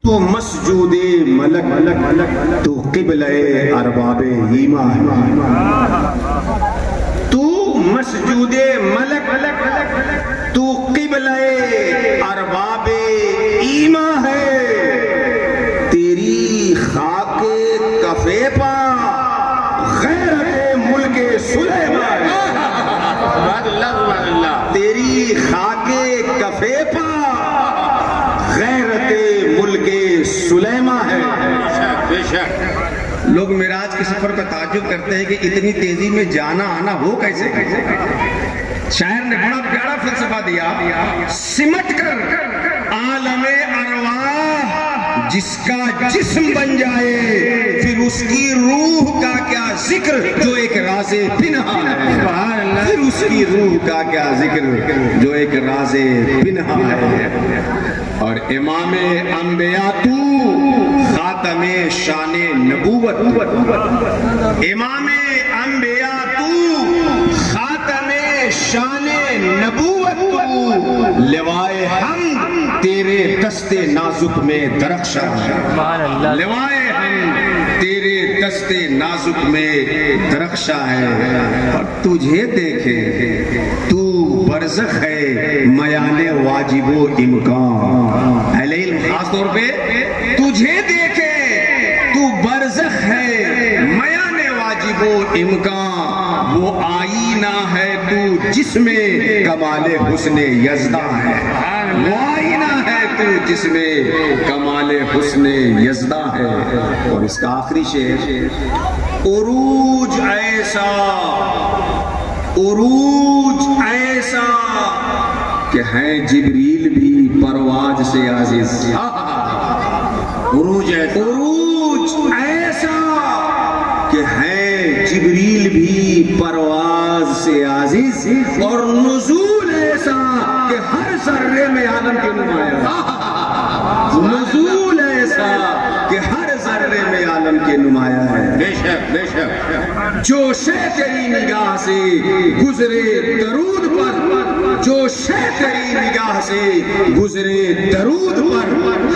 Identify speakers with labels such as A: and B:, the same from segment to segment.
A: تو مسجود ملک تو قبلہ ارباب ایما ہے، تو مسجود ملک تو قبلہ ارباب ایما ہے، تیری خاک کفے پا غیرت ملک سلیمان، تیری خاک کفے پا غیرت ملک سلیمان ہے۔
B: بے شک
A: لوگ معراج کے سفر پہ تعجب کرتے ہیں کہ اتنی تیزی میں جانا آنا ہو کیسے؟ شاعر نے بڑا پیارا فلسفہ دیا، سمٹ کر عالم ارواح جس کا جسم بن جائے، پھر اس کی روح کا کیا ذکر جو ایک راز پنہا ہے، پھر اس کی روح کا کیا ذکر جو ایک راز پنہا ہے۔ اور امام انبیاء تو خاتم شان نبوت، امام انبیاء تو خاتم شان نبوت، تو لوائے حمد تیرے دست نازک میں درخشاں ہے، لوائے حمد تیرے دست نازک میں درخشاں ہے۔ اور تجھے دیکھے تو برزخ ہے میان واجب و امکان، اہل علم خاص طور پہ تجھے دیکھے تو برزخ ہے میان واجب و امکان، وہ آئینہ ہے تو جس میں کمال حسن یزداں ہے، وہ آئینہ ہے تو جس میں کمال حسن یزداں ہے۔ اور اس کا آخری شعر، عروج ایسا عروج ایسا کہ ہیں جبریل بھی پرواز سے عاجز، عروج ایسا کہ ہیں جبریل بھی پرواز سے عاجز، اور نزول ایسا کہ ہر ذرے میں عالم کے نمایاں، نزول ایسا کہ ہر ذرے میں عالم کے نمایاں ہے۔
B: بے شک بے شک
A: جو شے تیری نگاہ سے گزرے درود پر، جو شے تیری نگاہ سے گزرے درود پر،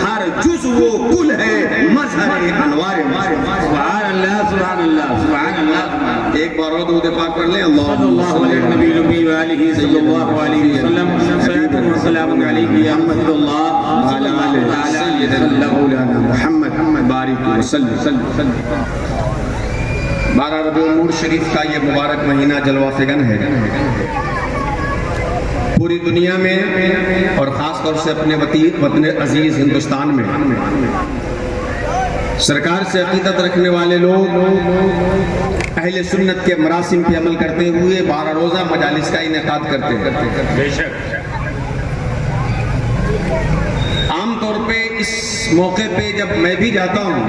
A: ہر جز و کل ہے مظہر انوار۔
B: سبحان اللہ سبحان اللہ سبحان اللہ۔
A: ایک بار اور درود پاک پڑھ لیں، اللہم
B: صلی اللہ علیہ نبی وآلہ صلی اللہ علیہ وسلم، صلاۃ و سلام علیک یا رحمت اللہ
A: وعلی آلہ سیدنا مولانا محمد بارک وسلم۔ 12 ربیع الاول شریف کا یہ مبارک مہینہ جلوہ فگن ہے، پوری دنیا میں اور خاص طور سے اپنے وطن عزیز ہندوستان میں سرکار سے عقیدت رکھنے والے لوگ اہل سنت کے مراسم پہ عمل کرتے ہوئے 12 روزہ مجالس کا انعقاد کرتے ہیں۔
B: بے شک
A: عام طور پہ اس موقع پہ جب میں بھی جاتا ہوں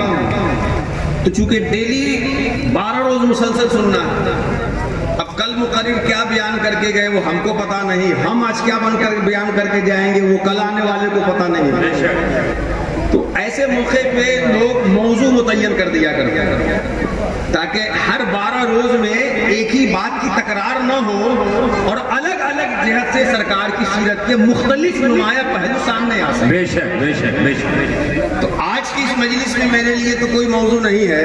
A: تو چونکہ ڈیلی 12 روز مسلسل سننا ہے، اب کل مقرر کیا بیان کر کے گئے وہ ہم کو پتا نہیں، ہم آج کیا بن کر بیان کر کے جائیں گے وہ کل آنے والے کو پتا نہیں۔ تو ایسے موقع پہ لوگ موضوع متعین کر دیا کرتے ہیں تاکہ ہر 12 روز میں ایک ہی بات کی تکرار نہ ہو اور الگ الگ جہت سے سرکار کی سیرت کے مختلف نمایاں پہلو سامنے آ سکیں۔
B: بے شک بے شک بے شک۔
A: تو آج کی اس مجلس میں میرے لیے تو کوئی موضوع نہیں ہے،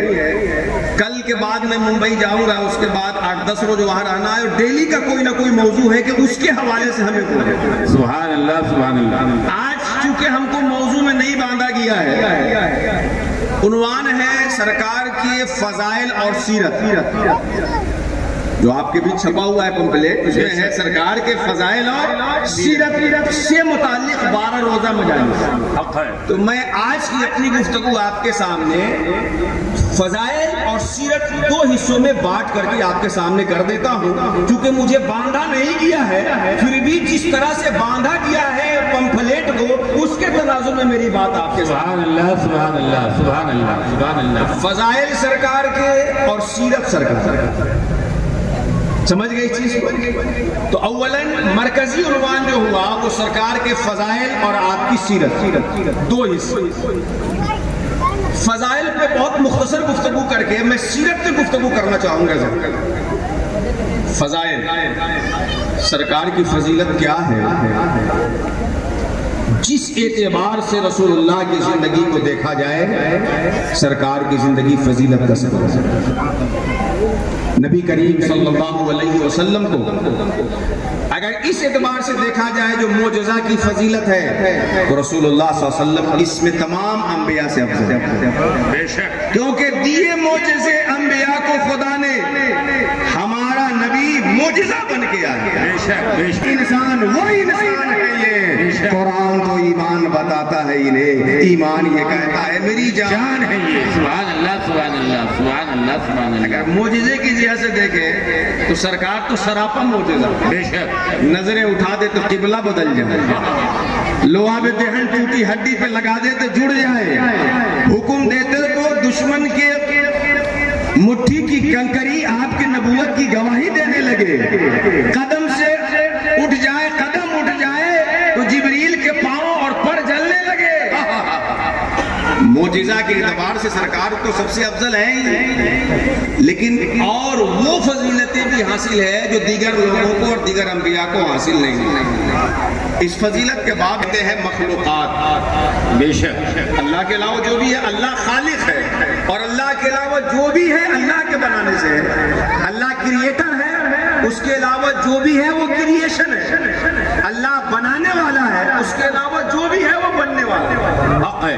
A: کل کے بعد میں ممبئی جاؤں گا، اس کے بعد 8-10 روز وہاں رہنا ہے، اور ڈیلی کا کوئی نہ کوئی موضوع ہے کہ اس کے حوالے سے ہمیں بولے۔
B: سبحان اللہ سبحان اللہ۔
A: آج چونکہ ہم کو موضوع میں نہیں باندھا گیا ہے، عنوان ہے سرکار کی فضائل اور سیرت، جو آپ کے بیچ چھپا ہوا ہے پمپلیٹ، اس میں ہے سرکار کے فضائل اور سیرت سے متعلق 12 روزہ مجالس۔
B: حق ہے۔
A: تو میں آج کی اپنی گفتگو آپ کے سامنے فضائل اور سیرت 2 حصوں میں بانٹ کر کے آپ کے سامنے کر دیتا ہوں، کیونکہ مجھے باندھا نہیں گیا ہے، پھر بھی جس طرح سے باندھا گیا ہے پمفلیٹ کو، اس کے تناظر میں میری بات آپ کے سامنے۔
B: سبحان اللہ سبحان اللہ سبحان اللہ سبحان اللہ۔
A: فضائل سرکار کے اور سیرت سرکار، سمجھ گئے اس چیز کو؟ تو اولاً مرکزی عنوان جو ہوا وہ سرکار کے فضائل اور آپ کی سیرت، 2 حصے۔ فضائل پہ بہت مختصر گفتگو کر کے میں سیرت پہ گفتگو کرنا چاہوں گا۔ فضائل، سرکار کی فضیلت کیا ہے؟ جس اعتبار سے رسول اللہ کی زندگی کو دیکھا جائے سرکار کی زندگی فضیلت کا سبب ہے۔ نبی کریم صلی اللہ علیہ وسلم کو اگر اس اعتبار سے دیکھا جائے جو معجزہ کی فضیلت ہے تو رسول اللہ صلی اللہ علیہ وسلم اس میں تمام انبیاء سے افضل ہے، کیونکہ دیے معجزے انبیاء کو خدا نے، ہمارا نبی معجزہ بن کے آیا۔ انسان وہی انسان ہے، یہ قرآن تو ایمان بتاتا ہے انہیں، ایمان یہ کہتا ہے میری جان ہے یہ۔
B: سبحان اللہ سبحان اللہ سبحان اللہ سبحان اللہ۔
A: اگر معجزے کی جہت سے دیکھیں تو سرکار تو سراپا معجزہ،
B: بے شک
A: نظریں اٹھا دے تو قبلہ بدل جائے، لوہا پہ دہن ٹوٹی ہڈی پہ لگا دے تو جڑ جائے، حکم دیتے تو دشمن کے مٹھی کی کنکری آپ کی نبوت کی گواہی دینے لگے، قدم سے اٹھ جائے، قدم اٹھ جائے تو جبریل کے پاؤں اور پر جلنے لگے۔ معجزہ کے اعتبار سے سرکار تو سب سے افضل ہے ہی، لیکن اور وہ فضیلتیں بھی حاصل ہے جو دیگر لوگوں کو اور دیگر انبیاء کو حاصل نہیں۔ اس فضیلت کے بعد ہوتے ہیں مخلوقات۔
B: بے شک
A: اللہ کے علاوہ جو بھی ہے اللہ خالق ہے، اور اللہ کے علاوہ جو بھی ہے اللہ کے بنانے سے ہے۔ اللہ کریٹر ہے، اس کے علاوہ جو بھی ہے وہ کریشن ہے۔ اللہ بنانے والا ہے، اس کے علاوہ جو بھی ہے وہ بننے والا ہے۔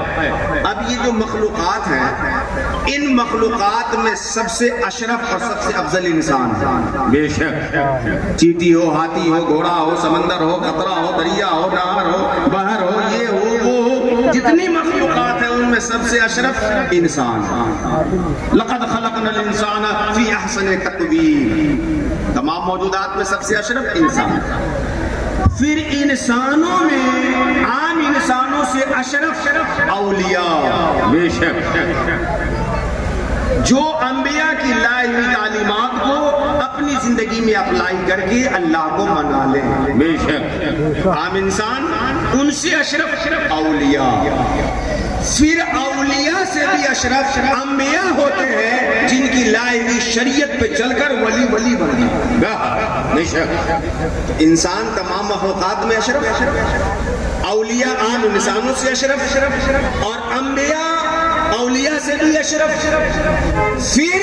A: اب یہ جو مخلوقات ہیں، ان مخلوقات میں سب سے اشرف اور سب سے افضل انسان ہے۔
B: بے شک
A: چیٹی ہو، ہاتھی ہو، گھوڑا ہو، سمندر ہو، قطرہ ہو، دریا ہو، نہر ہو، بحر ہو، یہ ہو وہ ہو، جتنی مخلوقات ہیں ان میں سب سے اشرف انسان۔ لقد خلقنا الانسان فی احسن تقویم، تمام موجودات میں سب سے اشرف انسان۔ پھر انسانوں میں عام انسانوں سے اشرف اولیاء،
B: بے شک
A: جو انبیاء کی لائی ہوئی تعلیمات کو اپنی زندگی میں اپلائی کر کے اللہ کو منا لیں۔
B: بے شک
A: عام انسان ان سے اشرف اولیاء، پھر اولیاء سے بھی اشرف انبیاء ہوتے ہیں جن کی لائی ہوئی شریعت پہ چل کر ولی بنتا۔
B: بے شک
A: انسان تمام مخلوقات میں اشرف، اولیاء عام انسانوں سے اشرف، اور انبیاء اولیاء سے بھی اشرف۔ پھر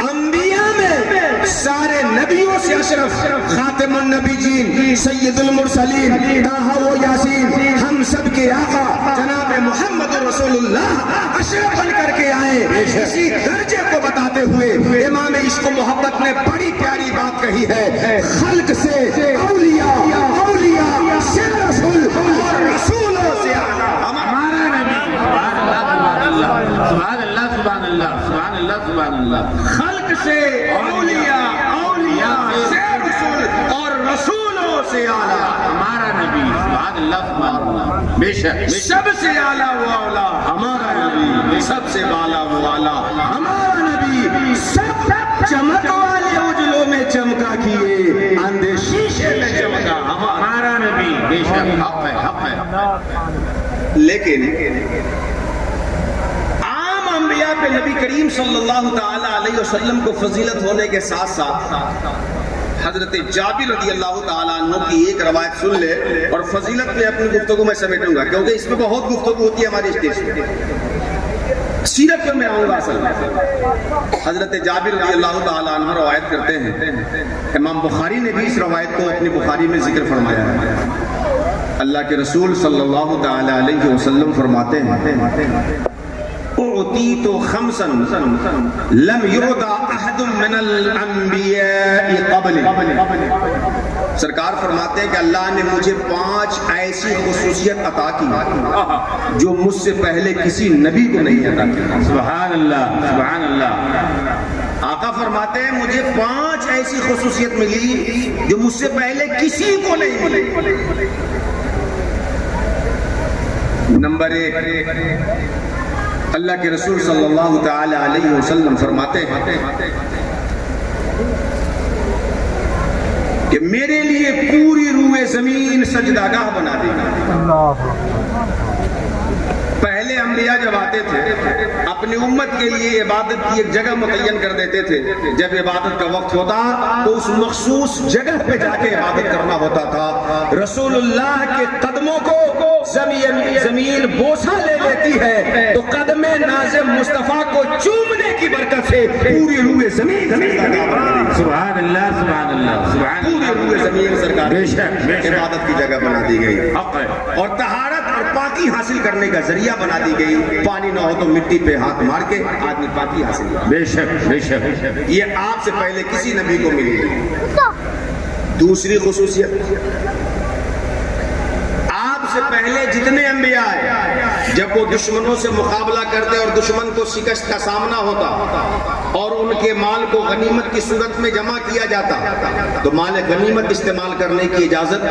A: انبیاء میں سارے نبیوں سے اشرف، خاتم النبیین، سید المرسلین، طٰہٰ و یاسین، ہم سب کے آقا جناب محمد رسول اللہ اشرف بن کر کے آئے۔ اسی درجے کو بتاتے ہوئے امام عشق و محبت نے بڑی پیاری بات کہی ہے، خلق سے اولیاء، اولیاء سے رسول، اور رسولوں سے ہمارا نبی۔
B: سبحان اللہ سبحان اللہ سبحان اللہ سبحان اللہ۔
A: خلق سے اولیاء، اولیاء سے رسول، اور رسولوں سے اعلیٰ
B: ہمارا نبی۔ سبحان اللہ سبحان اللہ۔ بے شک
A: سب سے اعلیٰ وہ اولا ہمارا نبی، سب سے بالا وہ اعلیٰ ہمارا نبی۔ سب چمک والے اجلوں میں چمکا کیے، اندھے شیشے میں چمکا ہمارا نبی۔
B: بے شک حق ہے حق ہے۔
A: لیکن عام انبیاء پہ نبی کریم صلی اللہ تعالی علیہ وسلم کو فضیلت ہونے کے ساتھ ساتھ حضرت جابر رضی اللہ تعالیٰ عنہ کی ایک روایت سن لے، اور فضیلت میں اپنی گفتگو میں سمیٹوں گا کیونکہ اس میں بہت گفتگو ہوتی ہے ہماری اسٹیج پہ، سیرت پر میں آؤں گا اصل میں۔ حضرت جابر رضی اللہ تعالیٰ عنہ روایت کرتے ہیں، امام بخاری نے بھی اس روایت کو اپنی بخاری میں ذکر فرمایا ہے۔ اللہ کے رسول صلی اللہ تعالی علیہ وسلم فرماتے ہیں، اعطیت خمسا لم یعطى احد من الانبیاء قبلی۔ سرکار فرماتے ہیں کہ اللہ نے مجھے 5 ایسی خصوصیت عطا کی جو مجھ سے پہلے کسی نبی کو نہیں عطا کی۔
B: سبحان اللہ سبحان اللہ۔
A: آقا فرماتے ہیں مجھے 5 ایسی خصوصیت ملی جو مجھ سے پہلے کسی کو نہیں ملی۔ نمبر 1، اللہ کے رسول صلی اللہ تعالی علیہ وسلم فرماتے ہیں کہ میرے لیے پوری روئے زمین سجدہ گاہ بنا دے گا۔ پہلے انبیاء جب آتے تھے اپنی امت کے لیے عبادت کی ایک جگہ متعین کر دیتے تھے، جب عبادت کا وقت ہوتا تو اس مخصوص جگہ پہ جا کے عبادت کرنا ہوتا تھا۔ رسول اللہ کے قدم
C: قدموں کو زمین بوسہ لے لیتی ہے تو قدم نازم مصطفیٰ کو چومنے کی برکت سے پوری روح زمین
B: سبحان اللہ سبحان اللہ سبحان
A: پوری روح زمین سرکار
B: بے شک
A: عبادت کی جگہ بنا دی گئی
B: حق ہے
A: اور طہارت اور پاکی حاصل کرنے کا ذریعہ بنا دی گئی. پانی نہ ہو تو مٹی پہ ہاتھ مار کے آدمی پاکی حاصل کرے.
B: بے شک بے شک.
A: یہ آپ سے پہلے کسی نبی کو ملی نہیں. دوسری خصوصیت، آپ سے پہلے جتنے انبیاء ہیں جب وہ دشمنوں سے مقابلہ کرتے اور دشمن کو شکست کا سامنا ہوتا اور ان کے مال کو غنیمت کی صورت میں جمع کیا جاتا تو مال غنیمت استعمال کرنے کی اجازت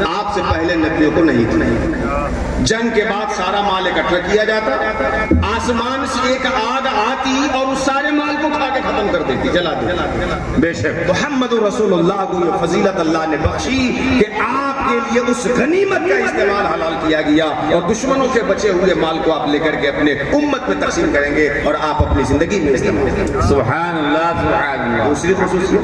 A: آپ سے پہلے نبیوں کو نہیں تھی. جنگ کے بعد سارا مال اکٹھا کیا جاتا، آسمان سے ایک آگ آتی اور اس سارے مال کو کھا کے ختم کر دیتی، جلا دیتی.
B: بے شک
A: محمد رسول اللہ کو یہ فضیلت اللہ نے بخشی کہ آپ کے لیے اس غنیمت کا استعمال حلال کیا گیا اور دشمنوں کے بچے ہوئے مال کو آپ لے کر کے اپنے امت میں تقسیم کریں گے اور آپ اپنی زندگی میں استعمال کریں گے.
B: سبحان اللہ سبحان اللہ.
A: دوسری خصوصیت.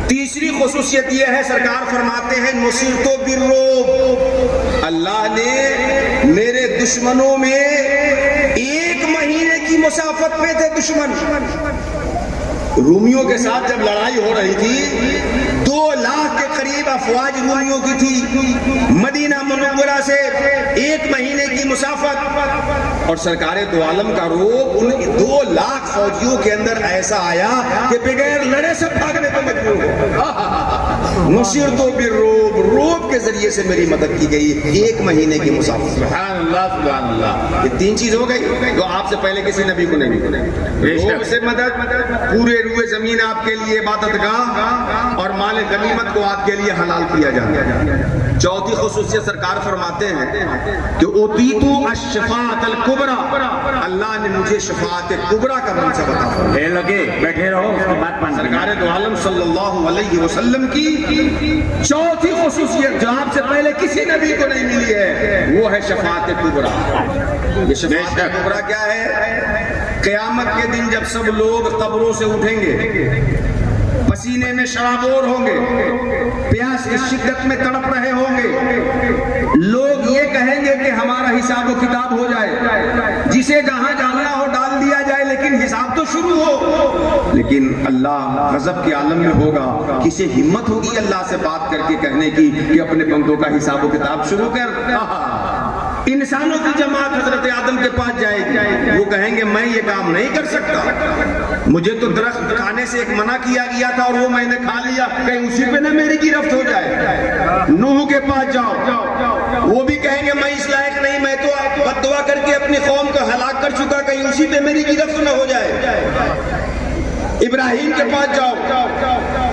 A: تیسری خصوصیت یہ ہے، سرکار فرماتے ہیں نصرت بالرعب، اللہ نے میرے دشمنوں میں 1 مہینے کی مسافت پہ تھے دشمن. رومیوں کے ساتھ جب لڑائی ہو رہی تھی 2 لاکھ کے قریب افواج رومیوں کی تھی، مدینہ منورہ سے 1 مہینے کی مسافت، اور سرکار دو عالم کا روب ان 2 لاکھ فوجیوں کے اندر ایسا آیا کہ بغیر لڑے سے بھاگنے کو مجبور ہو. نصرت بالرعب، روب کے ذریعے سے میری مدد کی گئی 1 مہینے کی مسافت.
B: سبحان اللہ سبحان اللہ.
A: یہ 3 چیز ہو گئی جو آپ سے پہلے کسی نبی کو نہیں ملی. روب سے مدد، پورے روئے زمین آپ کے لیے عبادت گاہ، اور مال غنیمت کو آپ کے لیے حلال کیا جاتا. چوتھی خصوصیت سرکار فرماتے ہیں کہ اوتیتو الشفاعت الکبریٰ، اللہ نے مجھے شفاعت کبریٰ کا منصب عطا فرمایا.
B: اے لگے بیٹھے رہو، اس کی بات مان.
A: سرکار دو عالم صلی اللہ علیہ وسلم کی چوتھی خصوصیت جو آپ سے پہلے کسی نبی کو نہیں ملی ہے وہ ہے شفاعت کبریٰ. یہ شفاعت کبریٰ کیا ہے؟ قیامت کے دن جب سب لوگ قبروں سے اٹھیں گے، پسینے میں شرابور ہوں گے، پیاس کی شدت میں تڑپ رہے ہوں گے، لوگ یہ کہیں گے کہ ہمارا حساب و کتاب ہو جائے، جسے جہاں ڈالنا ہو ڈال دیا جائے لیکن حساب تو شروع ہو. لیکن اللہ غضب کے عالم میں ہوگا، کسی ہمت ہوگی اللہ سے بات کر کے کہنے کی کہ اپنے بندوں کا حساب و کتاب شروع کر. انسانوں کی جماعت حضرت آدم کے پاس جائے گی، وہ کہیں گے میں یہ کام نہیں کر سکتا، مجھے تو درخت کھانے سے ایک منع کیا گیا تھا اور وہ میں نے کھا لیا، کہیں اسی پہ نہ میری گرفت ہو جائے. نوح کے پاس جاؤ، وہ بھی کہیں گے میں اس لائق نہیں، میں تو بد دعا کر کے اپنی قوم کو ہلاک کر چکا، کہیں اسی پہ میری گرفت نہ ہو جائے. ابراہیم کے پاس جاؤ،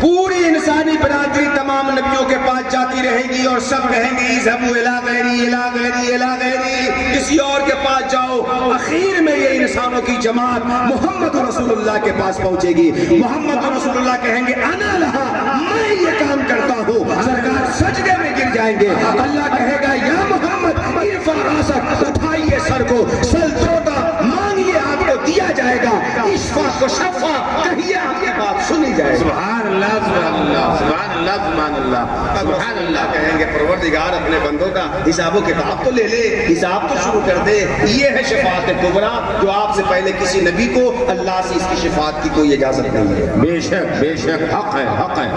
A: پوری انسانی برادری تمام نبیوں کے پاس جاتی رہے گی اور سب کہیں گے اذهبوا الى غیری الى غیری الى غیری، کسی اور کے پاس جاؤ. اخیر میں یہ انسانوں کی جماعت محمد رسول اللہ کے پاس پہنچے گی. محمد رسول اللہ کہیں گے انا لہا، میں یہ کام کرتا ہوں. سرکار سجدے میں گر جائیں گے. اللہ کہے گا یا محمد ارفع راسک، اٹھائیے سر کو، سل توتا مانگیے آپ کو دیا جائے گا. اشفا کو شفا کہیے آپ کی بات سنی جائے.
B: سبحان اللہ سبحان اللہ سبحان اللہ سبحان اللہ سبحان اللہ.
A: کہیں گے پروردگار اپنے بندوں کا حساب و کتاب تو لے لے، حساب تو شروع کر دے. یہ ہے شفاعت کبریٰ جو آپ سے پہلے کسی نبی کو اللہ سے اس کی شفاعت کی کوئی اجازت نہیں ہے.
B: بے شک بے شک، حق ہے حق ہے.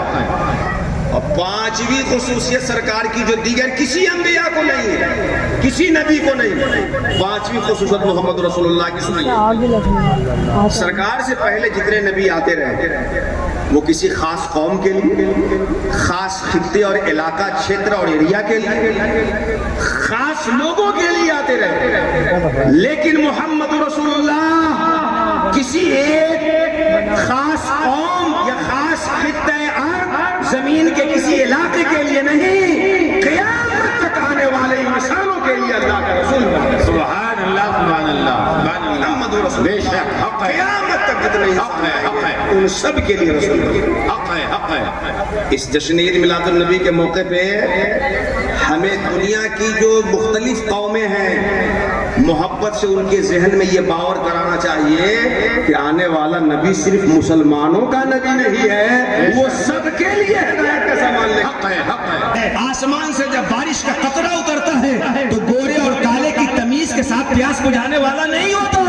A: اور 5ویں خصوصیت سرکار کی جو دیگر کسی انبیاء کو نہیں ہے، کسی نبی کو نہیں، 5ویں خصوصیت محمد رسول اللہ کی سنیے. سرکار سے پہلے جتنے نبی آتے رہے وہ کسی خاص قوم کے لیے، خاص خطے اور علاقہ چھیتر اور ایریا کے لیے، خاص لوگوں کے لیے آتے رہے. لیکن محمد رسول اللہ کسی ایک خاص قوم یا خاص خطے زمین کے کسی علاقے کے لیے نہیں، قیامت تک آنے والے انسانوں کے لیے اللہ کا رسول بنا.
B: سبحان اللہ سبحان اللہ سبحان اللہ.
A: محمد رسول
B: بے شک حق ہے،
A: قیامت تک جتنے
B: حق ہے حق ہے،
A: ان سب کے لیے رسول بنا.
B: حق ہے حق ہے.
A: اس جشن عید میلاد النبی کے موقع پہ
C: ہمیں دنیا کی جو مختلف قومیں ہیں محبت سے ان کے ذہن میں یہ باور کرانا چاہیے کہ آنے والا نبی صرف مسلمانوں کا نبی نہیں ہے، وہ سب کے لیے ہدایت کا سامان لے کر حق ہے۔
D: آسمان سے جب بارش کا قطرہ اترتا ہے تو گورے اور کالے کی تمیز کے ساتھ پیاس بجھانے والا نہیں ہوتا،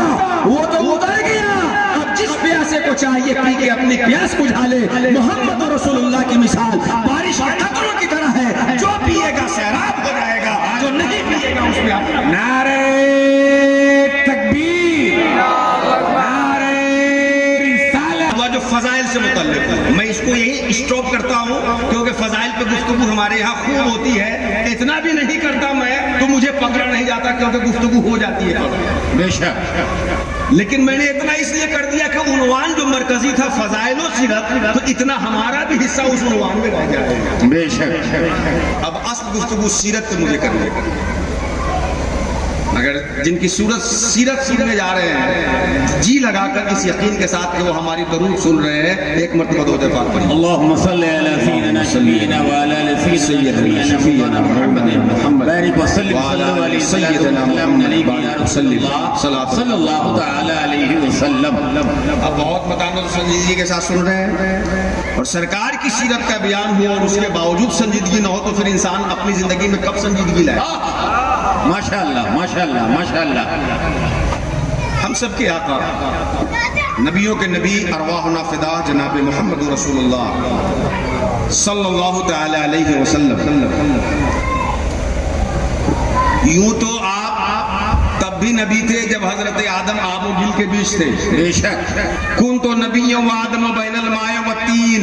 D: وہ تو اتر گیا۔ اب جس پیاسے کو چاہیے پی کے اپنی پیاس بجھا لے۔ محمد رسول اللہ کی مثال بارش کے قطروں کی طرح ہے، جو پیے گا سیراب ہو جائے گا، جو نہیں پیے گا اس میں نعرہ تکبیر، نعرہ رسالت۔
A: جو فضائل سے متعلق ہے میں اس کو یہی اسٹاپ کرتا ہوں کیونکہ فضائل پہ گفتگو ہمارے یہاں خوب ہوتی ہے، اتنا بھی نہیں کرتا میں تو مجھے پکڑا نہیں جاتا کیونکہ گفتگو ہو جاتی ہے
B: بے شک،
A: لیکن میں نے اتنا اس لیے کر دیا کہ عنوان جو مرکزی تھا فضائل و سیرت، تو اتنا ہمارا بھی حصہ اس عنوان میں رہ جائے گا۔
B: بے شک۔
A: اب اصل گفتگو سیرت پہ مجھے کرنی ہے، مگر جن کی صورت سیرت سننے جا رہے ہیں جی لگا کر اس یقین کے ساتھ کہ وہ ہماری درود سن رہے ہیں، ایک مرتبہ درود پاک پڑھیں۔
B: اللهم صل على سيدنا نبينا وعلى آل سيدنا مولانا محمد بارك وسلم على سيدنا محمد صلى الله تعالى عليه وسلم۔
A: اب بہت متانت و سنجیدگی کے ساتھ سن رہے ہیں اور سرکار کی سیرت کا بیان ہو اور اس کے باوجود سنجیدگی نہ ہو تو پھر انسان اپنی زندگی میں کب سنجیدگی لائے؟
B: ماشاءاللہ ماشاءاللہ ماشاءاللہ۔
A: ہم سب کے آقا نبیوں کے نبی ارواحنا فدا جناب محمد رسول اللہ صلی اللہ تعالی علیہ وسلم، یوں تو آپ تب بھی نبی تھے جب حضرت آدم آب و گل کے بیچ تھے،
B: بے شک۔
A: کن تو نبی و آدم بین الماء والطین،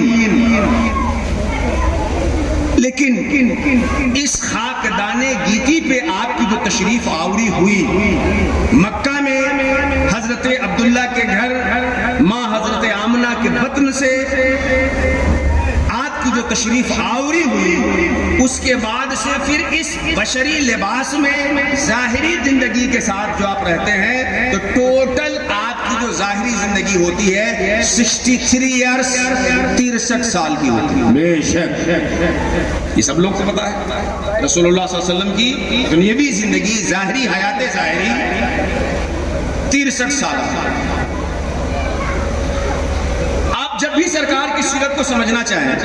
A: لیکن اس خاکدان گیتی پہ آپ کی جو تشریف آوری ہوئی مکہ میں حضرت عبداللہ کے گھر ماں حضرت آمنہ کے بطن سے آپ کی جو تشریف آوری ہوئی، اس کے بعد سے پھر اس بشری لباس میں ظاہری زندگی کے ساتھ جو آپ رہتے ہیں تو ٹوٹل آپ کی جو ظاہری زندگی ہوتی ہے 63 ایئرس 63 سال کی ہوتی ہے،
B: بے شک۔
A: یہ سب لوگ کو پتا ہے۔ رسول اللہ صلی اللہ علیہ وسلم کی دنیاوی زندگی ظاہری حیات ظاہری 63 سال۔ آپ جب بھی سرکار کی سیرت کو سمجھنا چاہیں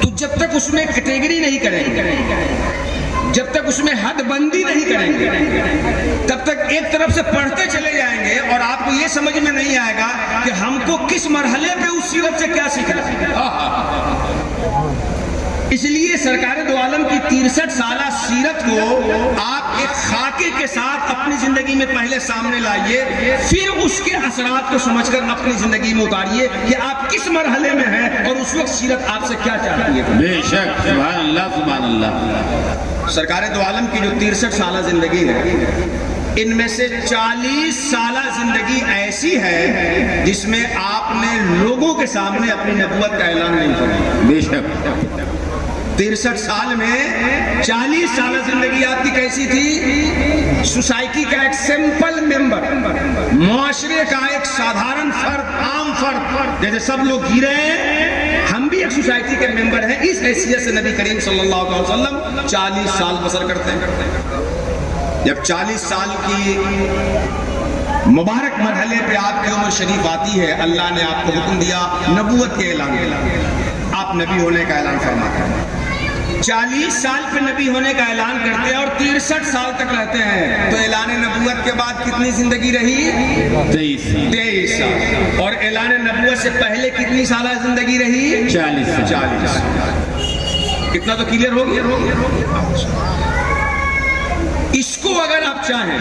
A: تو جب تک اس میں کیٹیگری نہیں کریں گے، جب تک اس میں حد بندی نہیں کریں گے، تب تک ایک طرف سے پڑھتے چلے جائیں گے اور آپ کو یہ سمجھ میں نہیں آئے گا کہ ہم کو کس مرحلے پہ اس سیرت سے کیا سیکھنا ہے۔ اس لیے سرکار دو عالم کی 63 سالہ سیرت کو آپ ایک خاکے کے ساتھ اپنی زندگی میں پہلے سامنے لائیے، پھر اس کے اثرات کو سمجھ کر اپنی زندگی میں اتاریے کہ آپ کس مرحلے میں ہیں اور اس وقت سیرت آپ سے کیا چاہتی ہے۔
B: بے شک، سبحان اللہ سبحان اللہ۔
A: سرکار دو عالم کی جو 63 سالہ زندگی ہے، ان میں سے 40 سالہ زندگی ایسی ہے جس میں آپ نے لوگوں کے سامنے اپنی نبوت کا اعلان نہیں کیا۔
B: بے شک۔
A: 63 سال میں 40 سالہ زندگی آپ کی کیسی تھی؟ سوسائٹی کا ایک سمپل ممبر، معاشرے کا ایک سادھارن فرد، عام فرد، جیسے سب لوگ جی رہے ہیں ہم بھی ایک سوسائٹی کے ممبر ہیں، اس حیثیت سے نبی کریم صلی اللہ علیہ وسلم 40 سال بسر کرتے ہیں۔ جب 40 سال کی مبارک مرحلے پہ آپ کی عمر شریف آتی ہے، اللہ نے آپ کو حکم دیا نبوت کے اعلان کا، آپ نبی ہونے کا اعلان فرماتے ہیں۔ 40 سال پہ نبی ہونے کا اعلان کرتے ہیں اور 63 سال تک رہتے ہیں، تو اعلان نبوت کے بعد کتنی زندگی رہی؟ 23 سال۔ اور اعلان نبوت سے پہلے کتنی سالہ زندگی رہی؟ 40 سال۔ کتنا تو کلیئر ہو گیا۔ اس کو اگر آپ چاہیں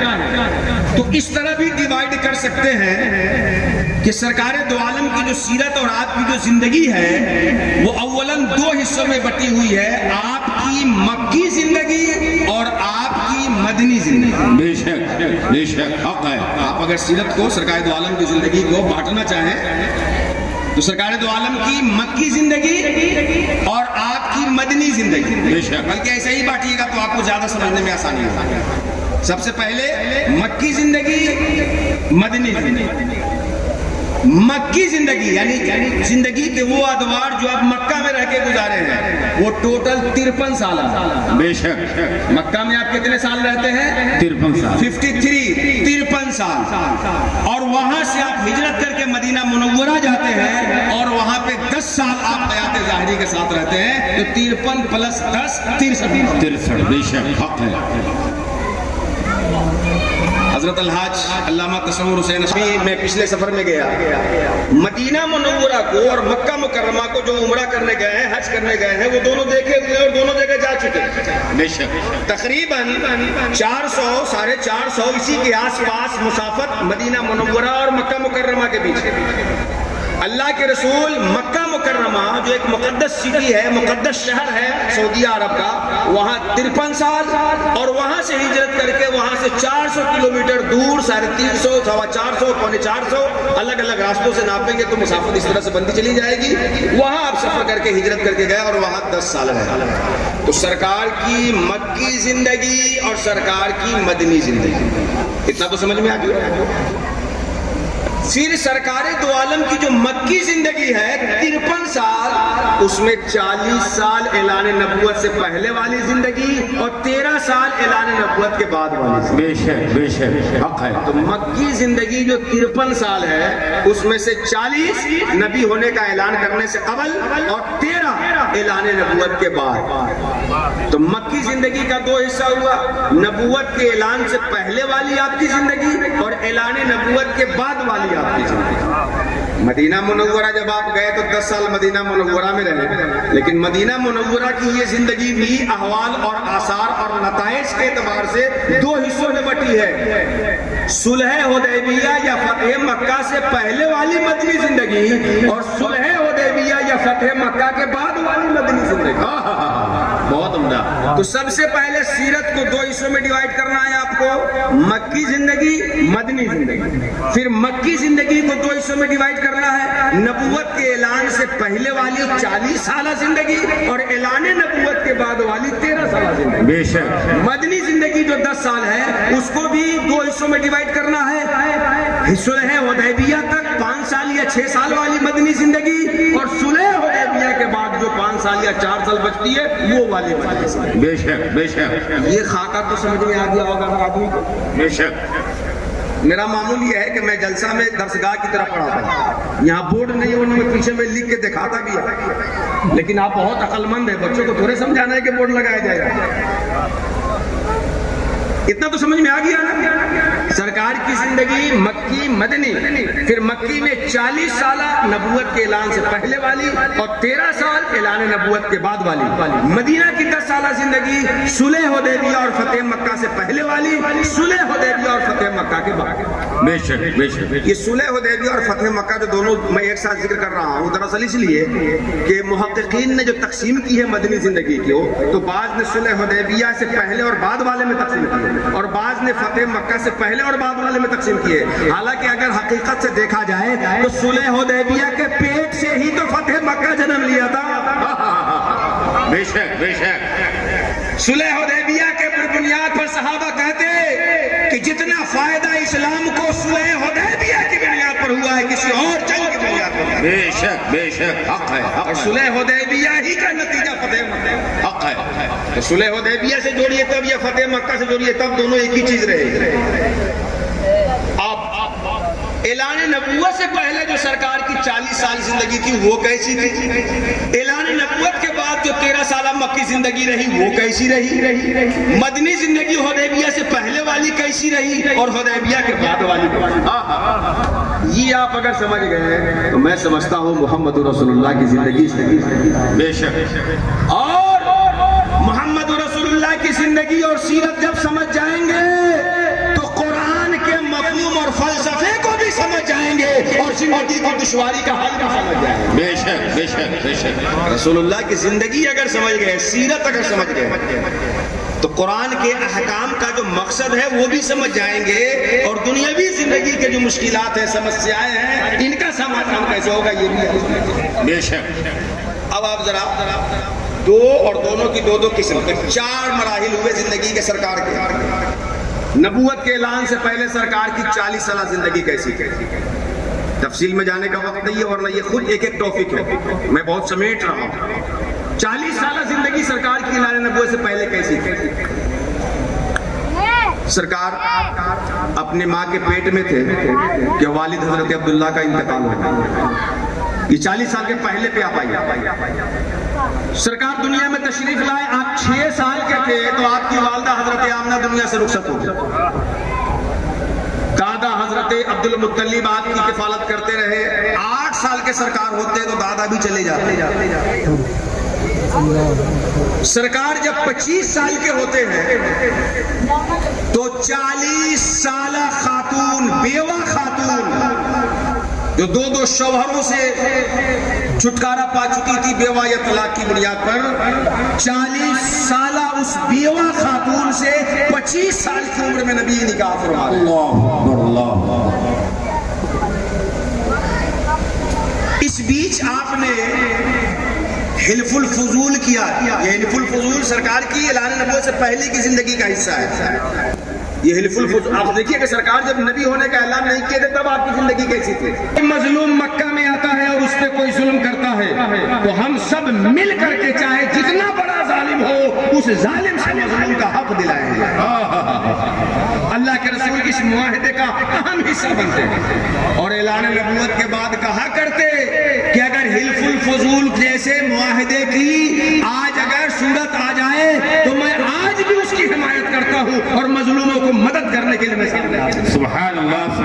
A: تو اس طرح بھی ڈیوائیڈ کر سکتے ہیں کہ سرکار دو عالم کی جو سیرت اور آپ کی جو زندگی ہے وہ اولاً 2 حصوں میں بٹی ہوئی ہے، آپ کی مکی زندگی اور آپ کی مدنی زندگی۔
B: بے شک بے شک، حق ہے۔
A: آپ اگر سیرت کو سرکار دو عالم کی زندگی کو بانٹنا چاہیں تو سرکار دو عالم کی مکی زندگی اور آپ کی مدنی زندگی،
B: بے شک،
A: بلکہ ایسے ہی بانٹیے گا تو آپ کو زیادہ سمجھنے میں آسانی ہوگی۔ سب سے پہلے مکی زندگی، مدنی زندگی۔
C: مکی زندگی یعنی زندگی کے وہ ادوار جو آپ مکہ میں رہ کے گزارے ہیں وہ ٹوٹل 53 سال ہے.
B: بے شک.
C: مکہ میں آپ کتنے سال رہتے ہیں؟
B: 53 سال.
C: 53 سال. اور وہاں سے آپ ہجرت کر کے مدینہ منورہ جاتے ہیں اور وہاں پہ 10 سال آپ حیات ظاہری کے ساتھ رہتے ہیں. تو 53 پلس 10 63.
B: بے شک حق ہے.
C: حضرت الحاج علامہ تصور حسین اشمی میں پچھلے سفر میں گیا. مدینہ منورہ کو اور مکہ مکرمہ کو جو عمرہ کرنے گئے ہیں حج کرنے گئے ہیں وہ دونوں دیکھے ہوئے اور دونوں جگہ جا چکے.
B: بے شک.
C: تقریباً 400 450 اسی کے آس پاس مسافت مدینہ منورہ اور مکہ مکرمہ کے بیچ ہے. اللہ کے رسول مکہ مکرمہ جو ایک مقدس سٹی ہے مقدس شہر ہے سعودیہ عرب کا وہاں 53 سال اور وہاں سے ہجرت کر کے وہاں سے 400 کلومیٹر دور 350 450 پونے 400 الگ الگ راستوں سے ناپیں گے تو مسافت اس طرح سے بندی چلی جائے گی. وہاں آپ سفر کر کے ہجرت کر کے گئے اور وہاں 10 سال رہے. تو سرکار کی مکی زندگی اور سرکار کی مدنی زندگی اتنا تو سمجھ میں آ گیا. پھر سرکار دو عالم کی جو مکی زندگی ہے 53 سال اس میں 40 سال اعلان نبوت سے پہلے والی زندگی اور 13 سال اعلان نبوت کے بعد والی زندگی.
B: بے شک. بے شک حق ہے.
C: تو مکی زندگی جو 53 سال ہے اس میں سے 40 نبی ہونے کا اعلان کرنے سے قبل اور 13 اعلان نبوت کے بعد. تو مکی زندگی کا 2 حصہ ہوا. نبوت کے اعلان سے پہلے والی آپ کی زندگی اور اعلان نبوت کے بعد والی آپ کی زندگی. مدینہ منورہ جب آپ گئے تو 10 سال مدینہ منورہ میں رہے لیکن مدینہ منورہ کی یہ زندگی بھی احوال اور آثار اور نتائج کے اعتبار سے 2 حصوں میں بٹی ہے. صلح حدیبیہ یا فتح مکہ سے پہلے والی مدنی زندگی اور صلح حدیبیہ یا فتح مکہ کے بعد والی مدنی زندگی.
B: بہت عمدہ.
C: تو سب سے پہلے سیرت کو 2 حصوں میں ڈیوائیڈ کرنا ہے آپ کو مکی زندگی مدنی زندگی. پھر مکی زندگی کو 2 حصوں میں ڈیوائیڈ کرنا ہے نبوت کے اعلان سے پہلے والی 40 سالہ زندگی اور اعلان نبوت کے بعد والی 13 سالہ زندگی.
B: بے شک.
C: مدنی زندگی جو 10 سال ہے اس کو بھی 2 حصوں میں ڈیوائیڈ کرنا ہے. صلح حدیبیہ تک 5 سال یا 6 سال والی مدنی زندگی اور صلح حدیبیہ کے بعد جو 5 سال یا 4 سال بچتی ہے وہ والی مدنی زندگی.
B: بے شک. بے شک.
C: یہ خاکہ تو سمجھ میں آ گیا ہوگا ہر آدمی کو.
B: بے شک.
C: میرا معمول یہ ہے کہ میں جلسہ میں درسگاہ کی طرح پڑھاتا ہوں. یہاں بورڈ نہیں ہونے میں پیچھے میں لکھ کے دکھاتا بھی ہے لیکن آپ بہت عقل مند ہیں بچوں کو تھوڑے سمجھانا ہے کہ بورڈ لگایا جائے گا. اتنا تو سمجھ میں آ گیا نا. سرکار کی زندگی مکی مدنی پھر مکی میں 40 سالہ نبوت کے اعلان سے پہلے والی اور 13 سال اعلان نبوت کے بعد والی. مدینہ کی 10 سالہ زندگی صلح حدیبیہ اور فتح مکہ سے پہلے والی صلح حدیبیہ اور فتح مکہ کے بعد.
B: بے شک. بے شک.
C: یہ صلح حدیبیہ اور فتح مکہ جو دونوں میں ایک ساتھ ذکر کر رہا ہوں دراصل اس لیے کہ محققین نے جو تقسیم کی ہے مدنی زندگی کو تو بعض نے صلح حدیبیہ سے پہلے اور بعد والے میں تقسیم کی ہے اور بعض نے فتح مکہ سے پہلے اور بعد والے میں تقسیم کیے. حالانکہ اگر حقیقت سے دیکھا جائے تو صلح حدیبیہ کے پیٹ سے ہی تو فتح مکہ جنم لیا تھا.
B: بے شک. بے شک.
C: صلح حدیبیہ کے بنیاد پر صحابہ کہتے کہ جتنا فائدہ اسلام کو صلح حدیبیہ کی بنیاد پر ہوا ہے کسی اور جنگ کی بنیاد پر.
B: بے شک. بے شک. حق ہے.
C: اور صلح حدیبیہ ہی کا نتیجہ فتح مکہ.
B: حق ہے.
C: تو صلح حدیبیہ سے جوڑیے تب یا فتح مکہ سے جوڑیے تب دونوں ایک ہی چیز رہے گی. اعلان نبوت سے پہلے جو سرکار کی 40 سال زندگی تھی وہ کیسی تھی. اعلان نبوت کے بعد جو 13 سالہ مکی زندگی رہی وہ کیسی رہی. مدنی زندگی حدیبیہ سے پہلے والی کیسی رہی اور حدیبیہ کے بعد والی. یہ آپ اگر سمجھ گئے تو میں سمجھتا ہوں محمد رسول اللہ کی زندگی سے.
B: بے شک.
C: اور محمد رسول اللہ کی زندگی اور سیرت جب سمجھ جائیں گے تو قرآن کے مفہوم اور فلسفے کو بھی سمجھ جائیں گے اور زندگی کی دشواری کا حل بھی سمجھ جائیں گے.
B: بے شک. بے شک. بے شک.
C: رسول اللہ کی زندگی اگر سمجھ گئے سیرت اگر سمجھ گئے تو قرآن کے احکام کا جو مقصد ہے وہ بھی سمجھ جائیں گے اور دنیاوی زندگی کے جو مشکلات ہیں سمسیائیں ہیں ان کا سمادھان کیسے ہوگا یہ بھی.
B: بے شک.
C: اب آپ ذرا 2 اور دونوں کی 2 قسم 4 مراحل ہوئے زندگی کے سرکار کے. نبوت کے اعلان سے پہلے سرکار کی 40 سالہ زندگی کیسی. تفصیل میں جانے کا وقت نہیں ہے ورنہ یہ خود ایک ایک ٹاپک ہے، میں بہت سمیٹ رہا ہوں۔ 40 سالہ زندگی سرکار کی اعلان نبوت سے پہلے کیسی تھی؟ سرکار اپنے ماں کے پیٹ میں تھے کہ والد حضرت عبداللہ کا انتقال ہو گیا، یہ 40 سال کے پہلے پہ آپ آئیے۔ سرکار دنیا میں تشریف لائے، آپ 6 سال کے تھے تو آپ کی والدہ حضرت آمنہ دنیا سے رخصت ہو گئی۔ دادا حضرت عبد المطلب آپ کی کفالت کرتے رہے، 8 سال کے سرکار ہوتے تو دادا بھی چلے جاتے۔ سرکار جب 25 سال کے ہوتے ہیں تو 40 سالہ خاتون، بیوہ خاتون جو 2 شوہروں سے چھٹکارا پا چکی تھی بیوہ یا طلاق کی بنیاد پر، 40 سالہ اس بیوہ خاتون سے 25 سال کی عمر میں نبی نکاح فرما دیا۔ اس بیچ آپ نے حلف الفضول کیا، یہ حلف الفضول سرکار کی اعلان نبوت سے پہلے کی زندگی کا حصہ ہے۔ یہ حلف الفضول آپ دیکھیے کہ سرکار جب نبی ہونے کا اعلان نہیں کیا تھا تب آپ کی زندگی کیسی تھی؟
A: مظلوم مکہ میں آتا ہے اور اس پہ کوئی ظلم کرتا ہے تو ہم سب مل کر کے چاہے جتنا بڑا ظالم ہو اس ظالم سے مظلوم کا حق دلائیں گے۔ اللہ کے رسول کی اس معاہدے کا اہم حصہ بنتے ہیں اور اعلان نبوت کے بعد کہا کرتے کہ اگر حلف الفضول جیسے معاہدے کی آج اگر صورت آ جائے تو میں آج بھی اس کی حمایت کرتا ہوں اور مظلوموں کو مدد کرنے کے لیے میں سامنے آتا ہوں۔
B: سبحان اللہ۔